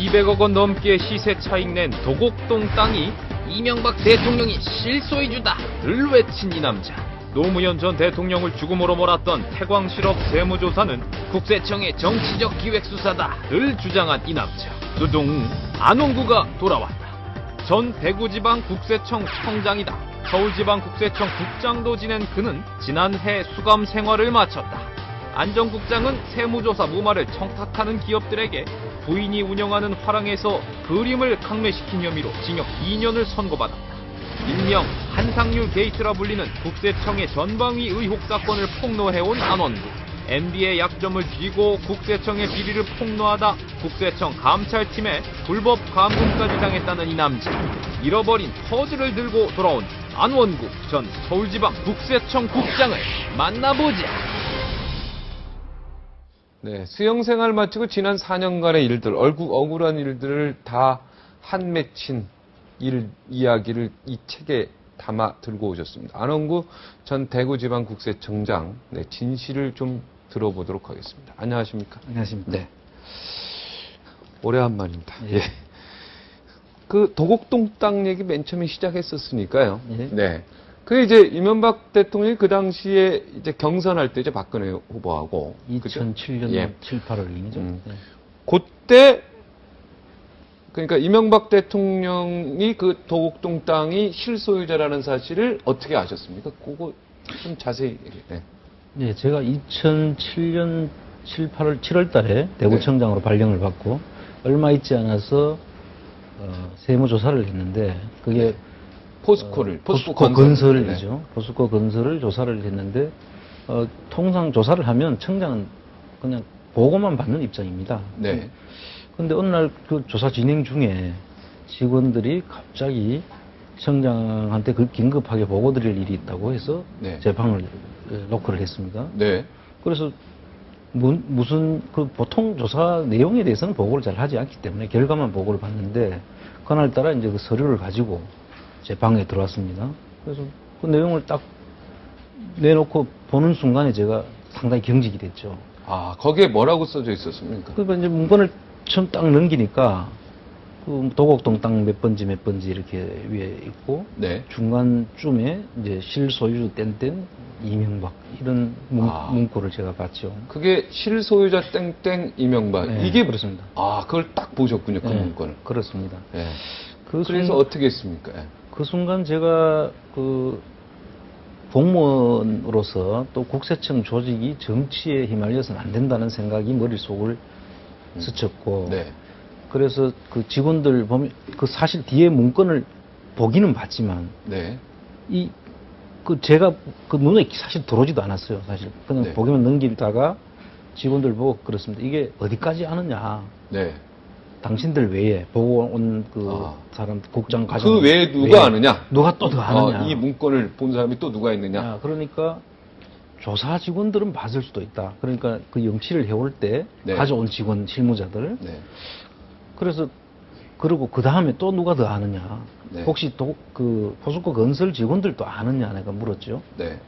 200억 원 넘게 시세 차익 낸 도곡동 땅이 이명박 대통령이 실소유주다를 외친 이 남자. 노무현 전 대통령을 죽음으로 몰았던 태광실업 세무조사는 국세청의 정치적 기획수사다를 주장한 이 남자. 수동 안원구가 돌아왔다. 전 대구지방국세청 청장이다. 서울지방국세청 국장도 지낸 그는 지난해 수감 생활을 마쳤다. 안전국장은 세무조사 무마를 청탁하는 기업들에게 부인이 운영하는 화랑에서 그림을 강매시킨 혐의로 징역 2년을 선고받았다. 일명 한상률 게이트라 불리는 국세청의 전방위 의혹 사건을 폭로해온 안원구. MB의 약점을 쥐고 국세청의 비리를 폭로하다 국세청 감찰팀에 불법 감금까지 당했다는 이 남자. 잃어버린 퍼즐을 들고 돌아온 안원구 전 서울지방 국세청 국장을 만나보자. 네, 수영생활 마치고 지난 4년간의 일들, 억울한 일들을 다 한 맺힌 이야기를 이 책에 담아 들고 오셨습니다. 안원구 전 대구지방국세청장, 네, 진실을 좀 들어보도록 하겠습니다. 안녕하십니까? 안녕하십니까? 네. 오래간만입니다. 예. 그 도곡동 땅 얘기 맨 처음에 시작했었으니까요. 예. 네. 그 이제 이명박 대통령이 그 당시에 이제 경선할 때 이제 박근혜 후보하고 2007년 예. 7, 8월이죠. 예. 그때 그러니까 이명박 대통령이 그 도곡동 땅이 실소유자라는 사실을 어떻게 아셨습니까? 그거 좀 자세히 얘기해. 네. 예, 제가 2007년 7, 8월 7월 달에 대구청장으로 발령을 받고 얼마 있지 않아서 세무조사를 했는데 그게 포스코 건설이죠. 네. 포스코 건설을 조사를 했는데 통상 조사를 하면 청장은 그냥 보고만 받는 입장입니다. 네. 근데 어느 날 그 조사 진행 중에 직원들이 갑자기 청장한테 그 긴급하게 보고 드릴 일이 있다고 해서 네. 제 방을 노크를 했습니다. 네. 그래서 무슨 그 보통 조사 내용에 대해서는 보고를 잘 하지 않기 때문에 결과만 보고를 받는데 그날따라 이제 그 서류를 가지고 제 방에 들어왔습니다. 그래서 그 내용을 딱 내놓고 보는 순간에 제가 상당히 경직이 됐죠. 아, 거기에 뭐라고 써져 있었습니까? 그러니까 이제 문건을 처음 딱 넘기니까 그 도곡동 땅 몇 번지 몇 번지 이렇게 위에 있고 네. 중간쯤에 이제 실소유주 땡땡 이명박 이런 문구를 제가 봤죠. 그게 실소유자 땡땡 이명박. 네, 이게 그렇습니다. 아, 그걸 딱 보셨군요, 그 네, 문건을. 그렇습니다. 네. 그 그래서 어떻게 했습니까? 예. 그 순간 제가 그 공무원으로서 또 국세청 조직이 정치에 휘말려서는 안 된다는 생각이 머릿속을 스쳤고 네. 그래서 그 직원들 보면 그 사실 뒤에 문건을 보기는 봤지만 네. 그 제가 그 눈에 사실 들어오지도 않았어요. 사실 그냥 네. 보기만 넘기다가 직원들 보고 그렇습니다. 이게 어디까지 아느냐. 네. 당신들 외에 보고 온 그 사람 국장 과장 그 외에 누가 아느냐? 누가 또 더 아느냐. 이 문건을 본 사람이 또 누가 있느냐? 그러니까 조사 직원들은 봤을 수도 있다. 그러니까 그 영치를 해올 때 네. 가져온 직원 실무자들. 네. 그래서 그리고 그 다음에 또 누가 더 아느냐. 네. 혹시 그 포스코 건설 직원들도 아느냐 내가 물었죠. 네.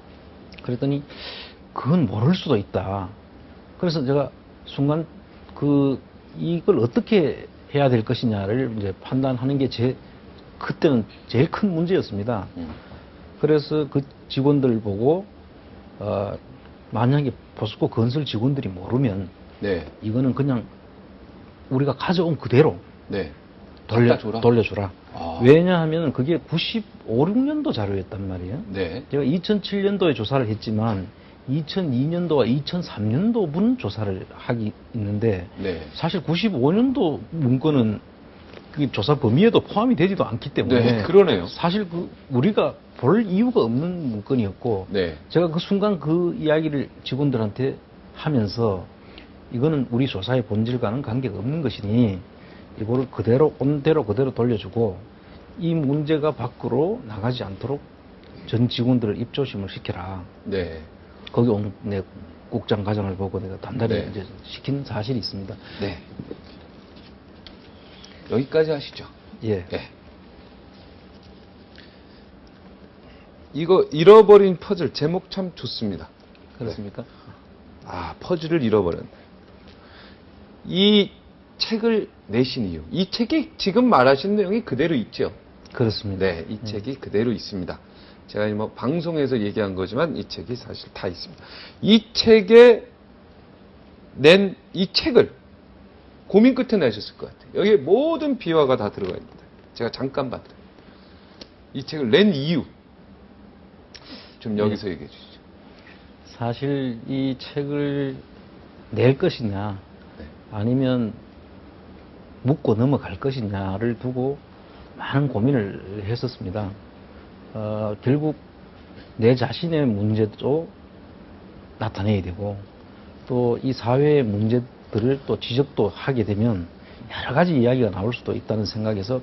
그랬더니 그건 모를 수도 있다. 그래서 제가 순간 이걸 어떻게 해야 될 것이냐를 이제 판단하는 게 그때는 제일 큰 문제였습니다. 그래서 그 직원들 보고 만약에 포스코 건설 직원들이 모르면 네. 이거는 그냥 우리가 가져온 그대로 네. 돌려주라. 아. 왜냐하면 그게 95, 6년도 자료였단 말이에요. 네. 제가 2007년도에 조사를 했지만 2002년도와 2003년도 조사를 하기 있는데 네. 사실 95년도 문건은 그 조사 범위에도 포함이 되지도 않기 때문에 네, 그러네요. 사실 우리가 볼 이유가 없는 문건이었고 네. 제가 그 순간 그 이야기를 직원들한테 하면서 이거는 우리 조사의 본질과는 관계가 없는 것이니 이거를 온대로 그대로 돌려주고 이 문제가 밖으로 나가지 않도록 전 직원들을 입조심을 시켜라. 네. 거기 온 내 국장 과장을 보고 내가 단단히 네. 이제 시킨 사실이 있습니다. 네. 여기까지 하시죠. 예. 네. 이거 잃어버린 퍼즐 제목 참 좋습니다. 그렇습니까? 아, 퍼즐을 잃어버렸네. 이 책을 내신 이유. 이 책이 지금 말하신 내용이 그대로 있죠. 그렇습니다. 네, 이 책이 그대로 있습니다. 제가 뭐 방송에서 얘기한 거지만 이 책이 사실 다 있습니다. 이 책에 낸 이 책을 고민 끝에 내셨을 것 같아요. 여기에 모든 비화가 다 들어가 있습니다. 제가 잠깐 봤더니 이 책을 낸 이유 좀 여기서 얘기해 주시죠. 사실 이 책을 낼 것이냐 네. 아니면 묻고 넘어갈 것이냐를 두고 많은 고민을 했었습니다. 결국 내 자신의 문제도 나타내야 되고 또 이 사회의 문제들을 또 지적도 하게 되면 여러 가지 이야기가 나올 수도 있다는 생각에서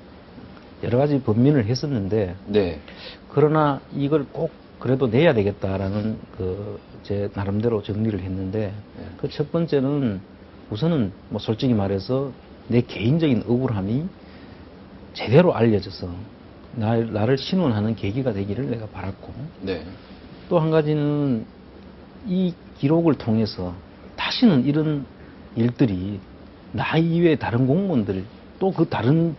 여러 가지 번민을 했었는데 네. 그러나 이걸 꼭 그래도 내야 되겠다라는 제 나름대로 정리를 했는데 네. 그 첫 번째는 우선은 뭐 솔직히 말해서 내 개인적인 억울함이 제대로 알려져서 나를 신원하는 계기가 되기를 내가 바랐고 네. 또 한 가지는 이 기록을 통해서 다시는 이런 일들이 나 이외의 다른 공무원들 또 그 다른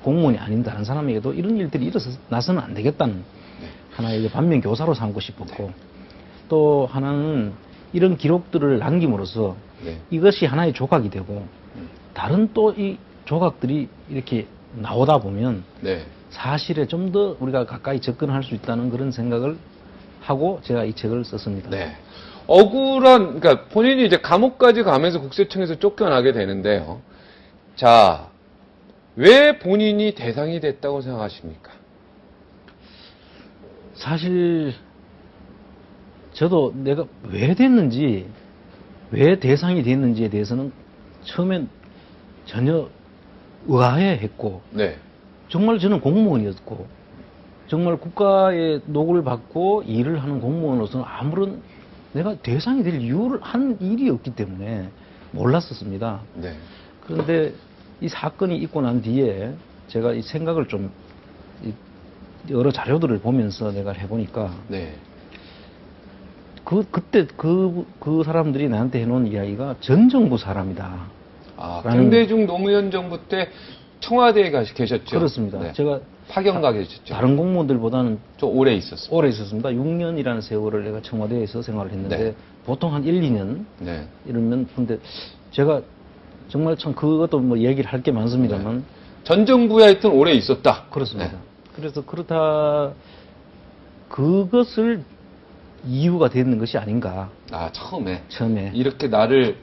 공무원이 아닌 다른 사람에게도 이런 일들이 일어나서는 안 되겠다는 하나의 반면 교사로 삼고 싶었고 또 하나는 이런 기록들을 남김으로써 네. 이것이 하나의 조각이 되고 다른 또 이 조각들이 이렇게 나오다 보면 네. 사실에 좀 더 우리가 가까이 접근할 수 있다는 그런 생각을 하고 제가 이 책을 썼습니다. 네. 억울한, 그러니까 본인이 이제 감옥까지 가면서 국세청에서 쫓겨나게 되는데요. 자, 왜 본인이 대상이 됐다고 생각하십니까? 사실 저도 내가 왜 됐는지 왜 대상이 됐는지에 대해서는 처음엔 전혀 의아해했고 네. 정말 저는 공무원이었고 정말 국가의 노고를 받고 일을 하는 공무원으로서는 아무런 내가 대상이 될 이유를 한 일이 없기 때문에 몰랐었습니다. 네. 그런데 이 사건이 있고 난 뒤에 제가 이 생각을 좀 여러 자료들을 보면서 내가 해보니까 네. 그때 그 사람들이 나한테 해놓은 이야기가 전 정부 사람이다. 아, 라는- 김대중 노무현 정부 때 청와대에 계셨죠? 그렇습니다. 네. 제가 파견가 계셨죠? 다른 공무원들보다는 좀 오래 있었어요. 오래 있었습니다. 6년이라는 세월을 내가 청와대에서 생활을 했는데 네. 보통 한 1, 2년 네. 이러면 근데 제가 정말 참 그것도 뭐 얘기를 할 게 많습니다만 전 정부에 하여튼 오래 있었다. 그렇습니다. 네. 그래서 그렇다 그것을 이유가 되는 것이 아닌가 아, 처음에. 처음에 이렇게 나를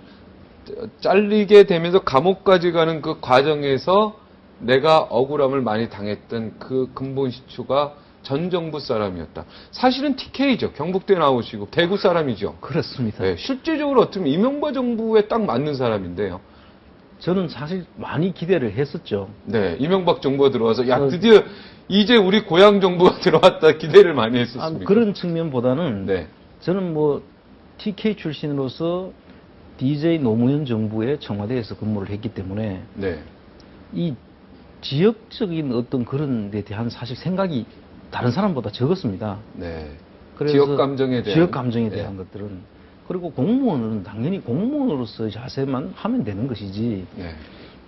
잘리게 되면서 감옥까지 가는 그 과정에서 내가 억울함을 많이 당했던 그 근본 시초가 전 정부 사람이었다. 사실은 TK죠. 경북대 나오시고 대구 사람이죠. 그렇습니다. 네, 실제적으로 어떻게 보면 이명박 정부에 딱 맞는 사람인데요. 저는 사실 많이 기대를 했었죠. 네, 이명박 정부가 들어와서 야 드디어 이제 우리 고향 정부가 들어왔다 기대를 많이 했었습니다. 그런 측면보다는 네, 저는 뭐 TK 출신으로서 DJ 노무현 정부의 청와대에서 근무를 했기 때문에 네, 이 지역적인 어떤 그런 데 대한 사실 생각이 다른 사람보다 적었습니다. 네. 그래서 지역 감정에 대한 지역 감정에 대한 네. 것들은 그리고 공무원은 당연히 공무원으로서의 자세만 하면 되는 것이지 네.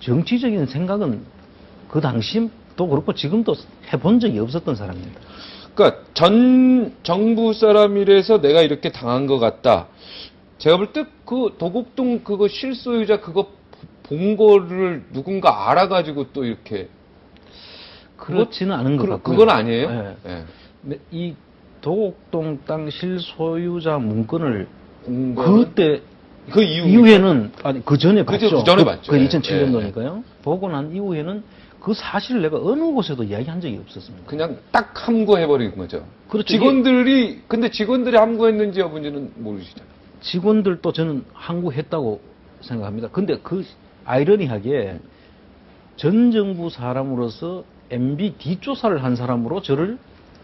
정치적인 생각은 그 당시도 그렇고 지금도 해본 적이 없었던 사람입니다. 그러니까 전 정부 사람이라서 내가 이렇게 당한 것 같다. 제가 볼 때 그 도곡동 그거 실소유자 그거 본 거를 누군가 알아가지고 또 이렇게 그렇지는 않은 것 같고요. 그건 아니에요? 네. 네. 이 도곡동 땅 실소유자 문건을 본 거는 그때 그 이후 이후에는 아니 그 전에 그죠, 봤죠. 그 전에 봤죠. 그 예, 2007년도니까요. 보고 난 이후에는 그 사실을 내가 어느 곳에도 이야기한 적이 없었습니다. 그냥 딱 함구해버린 거죠. 그렇죠. 근데 직원들이 함구했는지 여부인지는 모르시잖아요. 직원들도 저는 항구했다고 생각합니다. 근데 그 아이러니하게 전 정부 사람으로서 MB 뒷조사를 한 사람으로 저를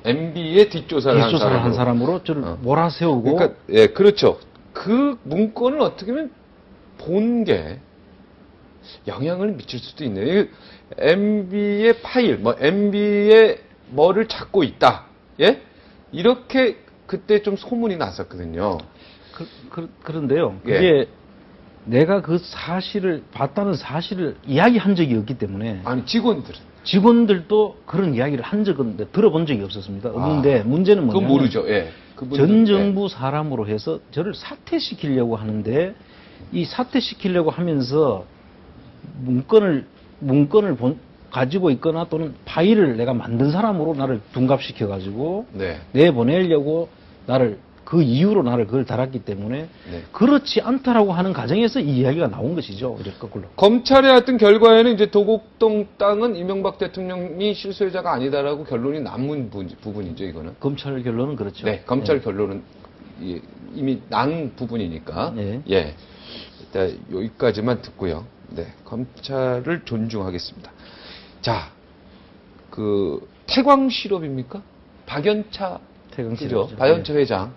MB의 뒷조사를 한 사람으로 저를 몰아세우고 그러니까 예, 그렇죠. 그 문건을 어떻게 보면 본 게 영향을 미칠 수도 있네요. MB의 파일, 뭐 MB의 뭐를 찾고 있다. 예? 이렇게 그때 좀 소문이 났었거든요. 그런데요. 예. 그게 내가 그 사실을 봤다는 사실을 이야기한 적이 없기 때문에 아니, 직원들은. 직원들도 그런 이야기를 한 적은 들어본 적이 없었습니다. 없는데 문제는 그건 뭐냐면 모르죠. 예. 그분들은, 전 정부 사람으로 해서 저를 사퇴시키려고 하는데 이 사퇴시키려고 하면서 문건을 가지고 있거나 또는 파일을 내가 만든 사람으로 나를 둔갑시켜 가지고 네. 내보내려고 나를 그 이유로 나를 그걸 달았기 때문에 네. 그렇지 않다라고 하는 가정에서 이 이야기가 나온 것이죠. 이렇게 거꾸로. 검찰의 하여튼 결과에는 이제 도곡동 땅은 이명박 대통령이 실소유자가 아니다라고 결론이 남은 부분이죠, 이거는. 검찰 결론은 그렇죠. 네, 검찰 결론은 이미 난 부분이니까. 네. 예. 일단 여기까지만 듣고요. 네, 검찰을 존중하겠습니다. 자, 그 태광 실업입니까? 박연차 태광 그죠? 실업이죠. 박연차 회장.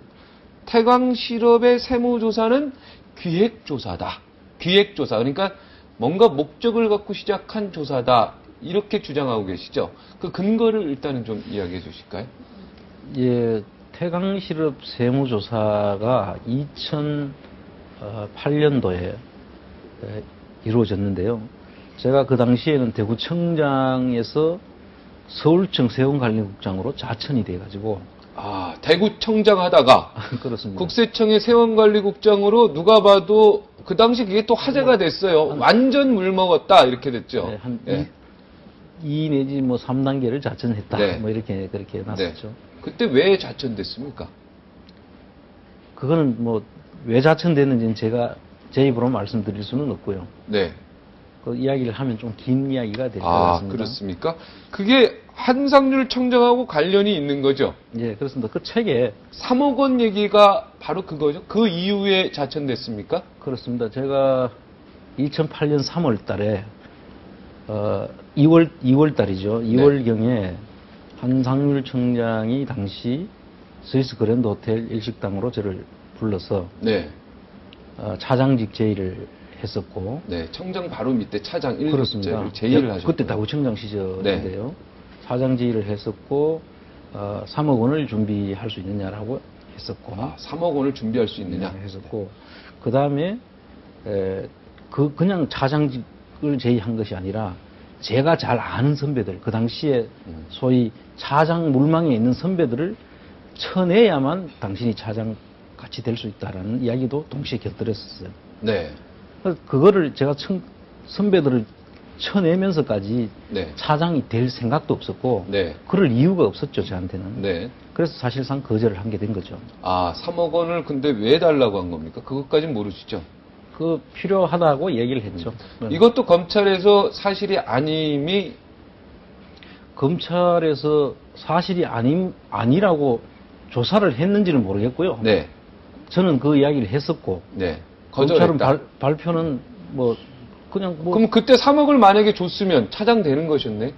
태광 실업의 세무조사는 기획조사다. 기획조사. 그러니까 뭔가 목적을 갖고 시작한 조사다. 이렇게 주장하고 계시죠. 그 근거를 일단은 좀 이야기해 주실까요? 예, 태광실업 세무조사가 2008년도에 이루어졌는데요. 제가 그 당시에는 대구청장에서 서울청 세원관리국장으로 자천이 돼가지고 아, 대구청장 하다가 그렇습니다. 국세청의 세원관리국장으로 누가 봐도 그 당시 그게 또 화제가 됐어요. 완전 물먹었다 이렇게 됐죠. 네, 한 예. 2 내지 뭐 3단계를 자천했다. 네. 뭐 이렇게 그렇게 났었죠. 네. 그때 왜 자천됐습니까? 그거는 뭐 왜 자천됐는지는 제가 제 입으로 말씀드릴 수는 없고요. 네. 그 이야기를 하면 좀 긴 이야기가 될 것 아, 같습니다. 그렇습니까? 그게 한상률 청장하고 관련이 있는 거죠. 예, 그렇습니다. 그 책에 3억 원 얘기가 바로 그거죠. 그 이후에 자천됐습니까? 그렇습니다. 제가 2008년 3월 달에 2월 달이죠. 2월경에 한상률 청장이 당시 스위스 그랜드 호텔 일식당으로 저를 불러서 네. 차장직 제의를 했었고 네. 청장 바로 밑에 차장 1급제를 그렇습니다. 제의를 하셨고. 그때 다구청장 시절인데요. 차장 제의를 했었고 3억 원을 준비할 수 있느냐라고 했었고 아, 3억 원을 준비할 수 있느냐? 했었고 그 다음에 그냥 차장직을 제의한 것이 아니라 제가 잘 아는 선배들 그 당시에 소위 차장 물망에 있는 선배들을 쳐내야만 당신이 차장 같이 될 수 있다라는 이야기도 동시에 곁들였었어요. 네. 그래서 그거를 제가 선배들을 쳐내면서까지 네. 차장이 될 생각도 없었고 네. 그럴 이유가 없었죠 저한테는. 네. 그래서 사실상 거절을 한 게 된 거죠. 아, 3억 원을 근데 왜 달라고 한 겁니까? 그것까진 모르시죠? 그 필요하다고 얘기를 했죠. 이것도 검찰에서 사실이 아님이 검찰에서 사실이 아니라고 조사를 했는지는 모르겠고요. 네. 저는 그 이야기를 했었고 네. 검찰은 거절했다. 발표는 뭐 그냥 뭐 그럼 그때 3억을 만약에 줬으면 차장 되는 것이었네?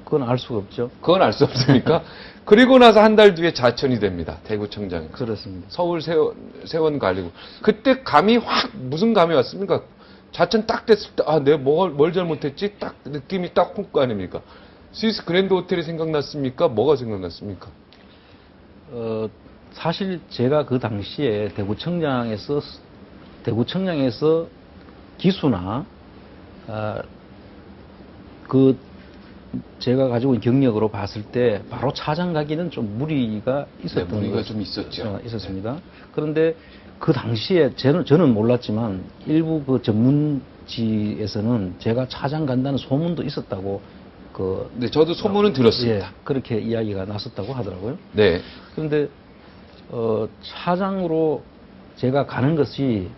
그건 알 수가 없죠. 그건 알 수 없습니까? 그리고 나서 한 달 뒤에 자천이 됩니다. 대구청장이. 그렇습니다. 서울 세원관리국. 그때 감이 무슨 감이 왔습니까? 자천 딱 됐을 때, 아, 내가 뭘 잘못했지? 딱 느낌이 딱 훅 아닙니까? 스위스 그랜드 호텔이 생각났습니까? 뭐가 생각났습니까? 사실 제가 그 당시에 대구청장에서 기수나 그 제가 가지고 있는 경력으로 봤을 때 바로 차장 가기는 좀 무리가 있었던 네, 무리가 것- 좀 있었죠. 있었습니다. 그런데 그 당시에 저는 몰랐지만 일부 그 전문지에서는 제가 차장 간다는 소문도 있었다고 네, 저도 소문은 들었습니다. 예, 그렇게 이야기가 났었다고 하더라고요. 네. 그런데 차장으로 제가 가는 것이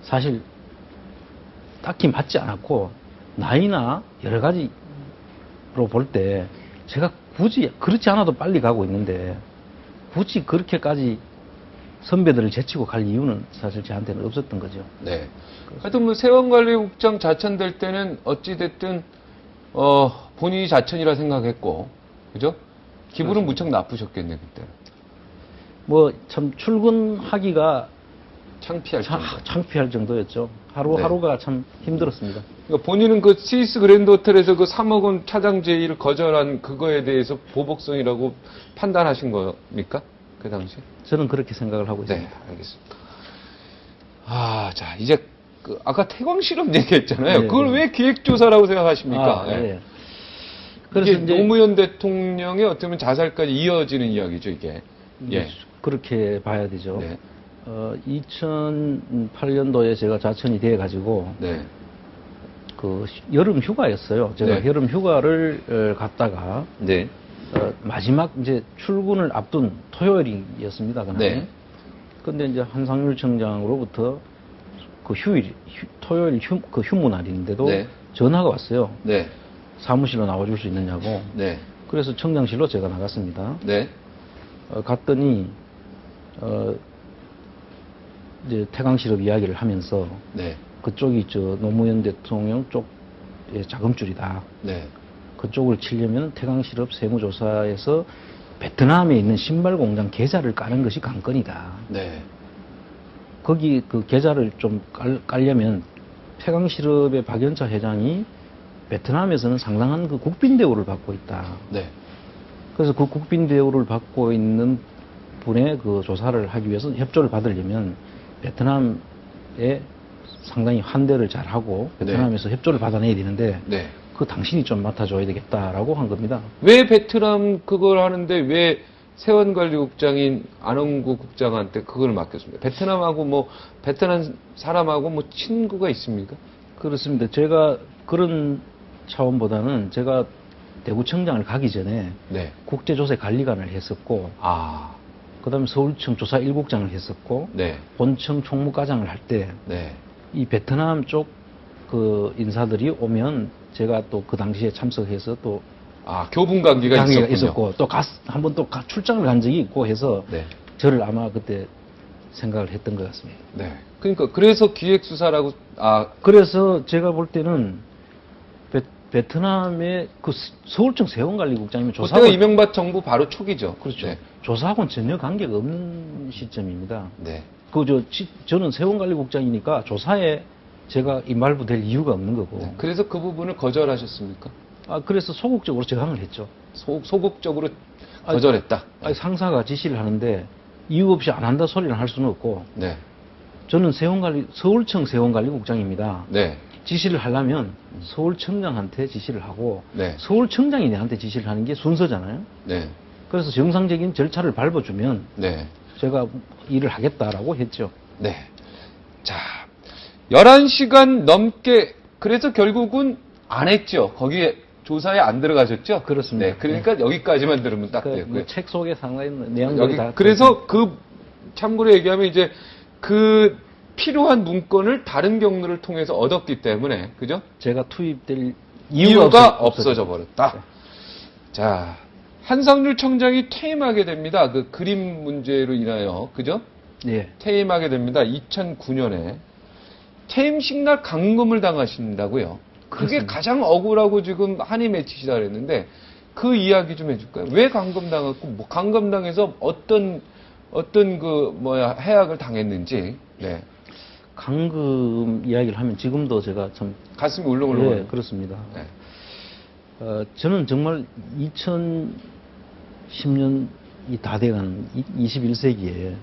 사실 딱히 맞지 않았고 나이나 여러 가지로 볼 때 제가 굳이 그렇지 않아도 빨리 가고 있는데 굳이 그렇게까지 선배들을 제치고 갈 이유는 사실 저한테는 없었던 거죠. 네. 하여튼 뭐 세원관리국장 자천될 때는 어찌됐든 본인이 자천이라 생각했고, 그죠? 기분은 무척 나쁘셨겠네, 그때는. 뭐 참 출근하기가 창피할 정도. 창피할 정도였죠. 하루하루가 참 힘들었습니다. 그러니까 본인은 그 스위스 그랜드 호텔에서 그 3억 원 차장 제의를 거절한 그거에 대해서 보복성이라고 판단하신 겁니까? 그 당시? 저는 그렇게 생각을 하고 네, 있습니다. 알겠습니다. 아, 자, 이제 그 아까 태광 실험 얘기했잖아요. 네, 그걸 네. 왜 기획조사라고 생각하십니까? 아, 예. 예. 그래서 그래서 이제 노무현 대통령의 어떻게 보면 자살까지 이어지는 이야기죠, 이게. 예. 그렇게 봐야 되죠. 네. 2008년도에 제가 자천이 돼 가지고 네. 그 여름 휴가였어요. 제가 네. 여름 휴가를 갔다가 네. 마지막 이제 출근을 앞둔 토요일이었습니다. 그날에. 네. 근데 이제 한상률 청장으로부터 그 토요일 그 휴무 날인데도 네. 전화가 왔어요. 네. 사무실로 나와줄 수 있느냐고. 네. 그래서 청장실로 제가 나갔습니다. 네. 갔더니 이제 태광실업 이야기를 하면서 네. 그쪽이 저 노무현 대통령 쪽의 자금줄이다. 네. 그쪽을 치려면 태광실업 세무조사에서 베트남에 있는 신발 공장 계좌를 까는 것이 관건이다. 네. 거기 그 계좌를 좀 깔려면 태광실업의 박연차 회장이 베트남에서는 상당한 그 국빈 대우를 받고 있다. 네. 그래서 그 국빈 대우를 받고 있는 분의 그 조사를 하기 위해서 협조를 받으려면 베트남에 상당히 환대를 잘하고 베트남에서 협조를 받아내야 되는데 네. 그 당신이 좀 맡아줘야 되겠다라고 한 겁니다. 왜 베트남 그걸 하는데 왜 세원관리국장인 안홍구 국장한테 그걸 맡겼습니까? 베트남하고 뭐 베트남 사람하고 뭐 친구가 있습니까? 그렇습니다. 제가 그런 차원보다는 제가 대구청장을 가기 전에 네. 국제조사관리관을 했었고 아. 그다음에 서울청 조사 1국장을 했었고 네. 본청 총무과장을 할 때 이 네. 베트남 쪽 그 인사들이 오면 제가 또 그 당시에 참석해서 또 아, 교분 관계가 당회가 있었군요. 있었고 또 한번 또 출장을 간 적이 있고 해서 네. 저를 아마 그때 생각을 했던 것 같습니다. 네. 그러니까 그래서 기획수사라고 그래서 제가 볼 때는 베트남의 그 서울청 세원관리국장이면 그때가 조사하고 이명박 정부 바로 초기죠. 그렇죠. 네. 조사하고는 전혀 관계가 없는 시점입니다. 네. 저는 세원관리국장이니까 조사에 제가 임발부될 이유가 없는 거고. 네. 그래서 그 부분을 거절하셨습니까? 그래서 소극적으로 저항을 했죠. 소극적으로 거절했다. 상사가 지시를 하는데 이유 없이 안 한다 소리를 할 수는 없고. 네. 저는 서울청 세원관리국장입니다. 네. 지시를 하려면 서울청장한테 지시를 하고 네. 서울청장이 내한테 지시를 하는 게 순서잖아요. 네. 그래서 정상적인 절차를 밟아주면 네. 제가 일을 하겠다라고 했죠. 네. 자, 11시간 넘게, 그래서 결국은 안 했죠. 거기에 조사에 안 들어가셨죠? 그렇습니다. 네. 그러니까 여기까지만 들으면 딱 되고요. 뭐책 속에 상당히 내용들이 다 그래서 참고로 얘기하면 이제 그 필요한 문건을 다른 경로를 통해서 얻었기 때문에, 그죠? 제가 투입될 이유가 없어져 버렸다. 자, 한상률 청장이 퇴임하게 됩니다. 그 그림 문제로 인하여, 그죠? 예. 퇴임하게 됩니다. 2009년에. 퇴임식 날 감금을 당하신다고요. 그게 그렇습니다. 가장 억울하고 지금 한이 맺히시다 그랬는데 그 이야기 좀 해줄까요? 왜 감금당했고, 뭐 감금당해서 어떤 해악을 당했는지. 네. 감금 이야기를 하면 지금도 제가 참 가슴이 울렁울렁. 네, 그렇습니다. 네. 저는 정말 2010년이 다 돼가는 21세기에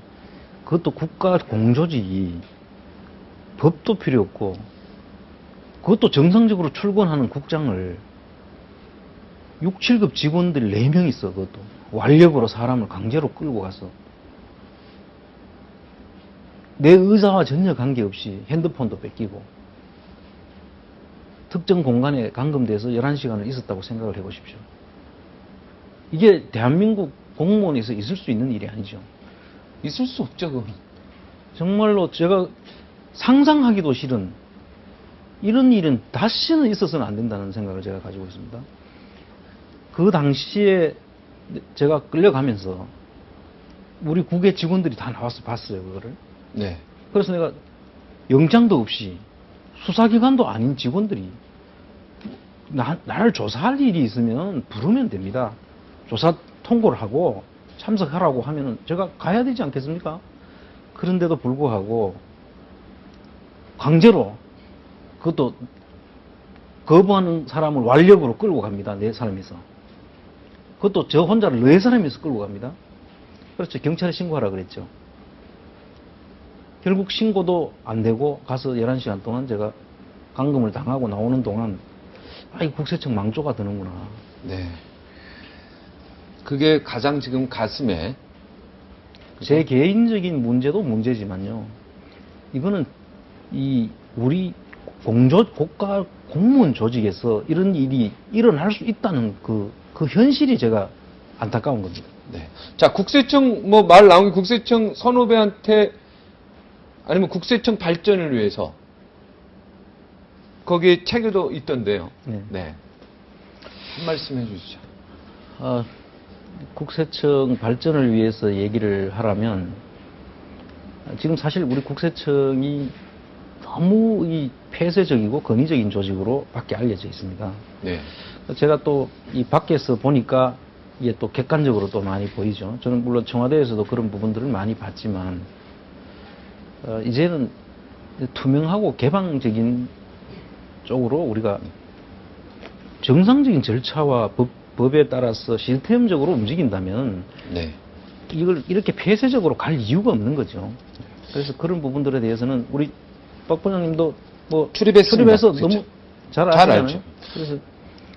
그것도 국가 공조직이 법도 필요 없고 그것도 정상적으로 출근하는 국장을 6, 7급 직원들이 4명 있어. 그것도 완력으로 사람을 강제로 끌고 가서 내 의사와 전혀 관계없이 핸드폰도 뺏기고 특정 공간에 감금돼서 11시간을 있었다고 생각을 해보십시오. 이게 대한민국 공무원에서 있을 수 있는 일이 아니죠. 있을 수 없죠, 그건. 정말로 제가 상상하기도 싫은 이런 일은 다시는 있어서는 안 된다는 생각을 제가 가지고 있습니다. 그 당시에 제가 끌려가면서 우리 국외 직원들이 다 나와서 봤어요, 그거를. 네. 그래서 내가 영장도 없이 수사기관도 아닌 직원들이 나를 조사할 일이 있으면 부르면 됩니다. 조사 통보를 하고 참석하라고 하면은 제가 가야 되지 않겠습니까? 그런데도 불구하고 강제로 그것도 거부하는 사람을 완력으로 끌고 갑니다. 4사람에서. 그것도 저 혼자를 4사람에서 끌고 갑니다. 그렇죠. 경찰에 신고하라 그랬죠. 결국 신고도 안 되고 가서 11시간 동안 제가 감금을 당하고 나오는 동안 이 국세청 망조가 드는구나. 네. 그게 가장 지금 가슴에 제 개인적인 문제도 문제지만요. 이거는 우리 국가 공무원 조직에서 이런 일이 일어날 수 있다는 그 현실이 제가 안타까운 겁니다. 네. 자, 국세청 말 나온 게 국세청 선후배한테 아니면 국세청 발전을 위해서 거기에 책에도 있던데요. 네. 한 말씀 해주시죠. 국세청 발전을 위해서 얘기를 하라면 지금 사실 우리 국세청이 너무 이 폐쇄적이고 권위적인 조직으로 밖에 알려져 있습니다. 네. 제가 또 이 밖에서 보니까 이게 또 객관적으로 또 많이 보이죠. 저는 물론 청와대에서도 그런 부분들을 많이 봤지만 이제는 투명하고 개방적인 쪽으로 우리가 정상적인 절차와 법에 따라서 시스템적으로 움직인다면 네. 이걸 이렇게 폐쇄적으로 갈 이유가 없는 거죠. 그래서 그런 부분들에 대해서는 우리 박 부장님도 뭐 출입했습니다. 출입해서 그렇죠. 너무 잘 잘 아시잖아요. 알죠. 그래서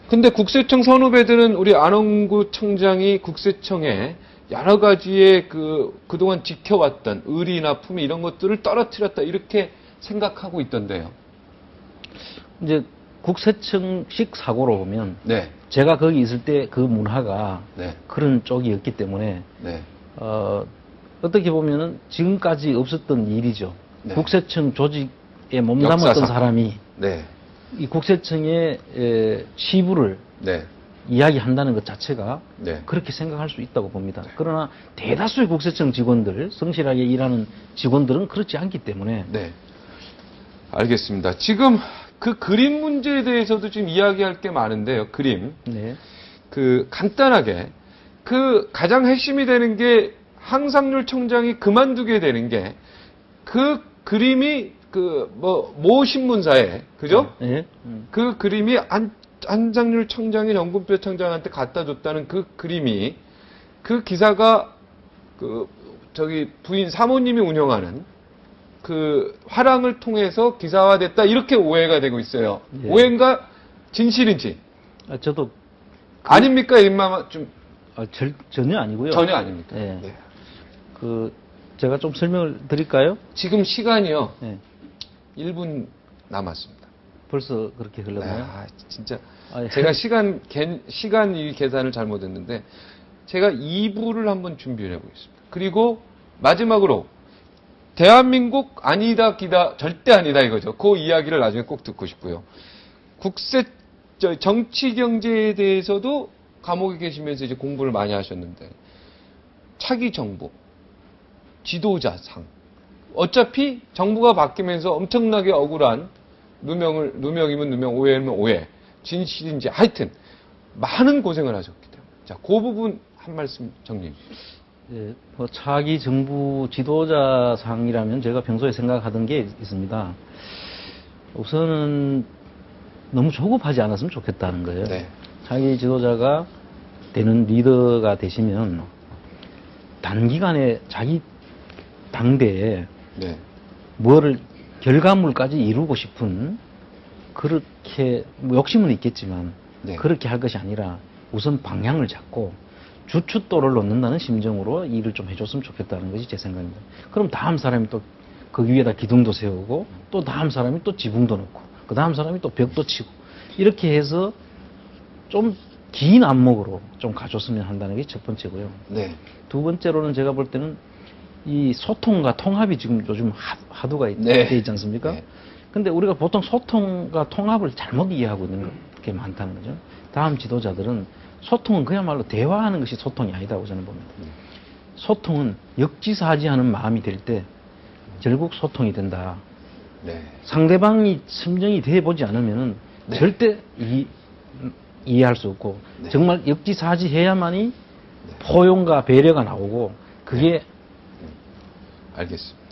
근데 국세청 선후배들은 우리 안홍구 청장이 국세청에 여러 가지의 그동안 지켜왔던 의리나 품위 이런 것들을 떨어뜨렸다 이렇게 생각하고 있던데요. 이제 국세청식 사고로 보면 네. 제가 거기 있을 때 그 문화가 네. 그런 쪽이었기 때문에 네. 어떻게 보면은 지금까지 없었던 일이죠. 네. 국세청 조직에 몸담았던 역사상. 사람이 네. 이 국세청의 치부를 네. 이야기한다는 것 자체가 네. 그렇게 생각할 수 있다고 봅니다. 그러나 대다수의 국세청 직원들, 성실하게 일하는 직원들은 그렇지 않기 때문에 네. 알겠습니다. 지금 그 그림 문제에 대해서도 지금 이야기할 게 많은데요. 그림. 네. 간단하게 가장 핵심이 되는 게 항상률 청장이 그만두게 되는 게 그 그림이 모 신문사에 그죠? 네. 그 그림이 한상률 청장이 정군표 청장한테 갖다 줬다는 그 그림이 그 기사가 부인 사모님이 운영하는 그 화랑을 통해서 기사화됐다 이렇게 오해가 되고 있어요. 예. 오해인가 진실인지 저도 아닙니까? 임마 좀 전혀 아니고요. 전혀 아닙니까? 네. 네. 제가 좀 설명을 드릴까요? 지금 시간이요. 네. 1분 남았습니다. 벌써 그렇게 흘렀나요? 진짜 예. 제가 시간 이 계산을 잘못했는데 제가 2부를 한번 준비를 해보겠습니다. 그리고 마지막으로 대한민국 아니다 기다 절대 아니다 이거죠. 그 이야기를 나중에 꼭 듣고 싶고요. 정치 경제에 대해서도 감옥에 계시면서 이제 공부를 많이 하셨는데 차기 정부 지도자상 어차피 정부가 바뀌면서 엄청나게 억울한 누명이면 누명, 오해면 오해, 진실인지 하여튼 많은 고생을 하셨기 때문에 자, 그 부분 한 말씀 정리. 예, 차기 정부 지도자상이라면 제가 평소에 생각하던 게 있습니다. 우선은 너무 조급하지 않았으면 좋겠다는 거예요. 네. 차기 지도자가 되는 리더가 되시면 단기간에 자기 당대에 네. 뭐를 결과물까지 이루고 싶은 그렇게 욕심은 있겠지만 네. 그렇게 할 것이 아니라 우선 방향을 잡고 주춧돌을 놓는다는 심정으로 일을 좀 해줬으면 좋겠다는 것이 제 생각입니다. 그럼 다음 사람이 또 그 위에다 기둥도 세우고 또 다음 사람이 또 지붕도 놓고 그 다음 사람이 또 벽도 치고 이렇게 해서 좀 긴 안목으로 좀 가줬으면 한다는 게 첫 번째고요. 네. 두 번째로는 제가 볼 때는 이 소통과 통합이 지금 요즘 하도가 네. 돼 있지 않습니까? 네. 근데 우리가 보통 소통과 통합을 잘못 이해하고 있는 게 많다는 거죠. 다음 지도자들은 소통은 그야말로 대화하는 것이 소통이 아니다고 저는 봅니다. 소통은 역지사지하는 마음이 될 때 결국 소통이 된다. 네. 상대방이 심정이 돼보지 않으면은 네. 절대 이해할 수 없고 네. 정말 역지사지해야만이 포용과 배려가 나오고 그게 알겠습니다.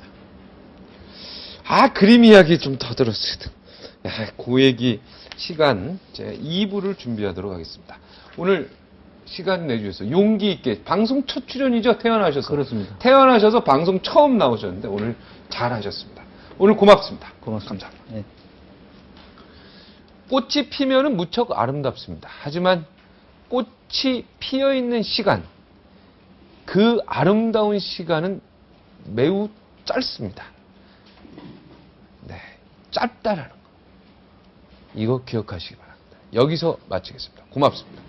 그림 이야기 좀 더 들었어요. 그 얘기 시간 제 2부를 준비하도록 하겠습니다. 오늘 시간 내주셔서 용기 있게 방송 첫 출연이죠? 태어나셔서. 그렇습니다. 태어나셔서 방송 처음 나오셨는데 오늘 잘하셨습니다. 오늘 고맙습니다. 고맙습니다. 감사합니다. 예. 꽃이 피면은 무척 아름답습니다. 하지만 꽃이 피어 있는 시간, 그 아름다운 시간은 매우 짧습니다. 네, 짧다라는 거. 이거 기억하시기 바랍니다. 여기서 마치겠습니다. 고맙습니다.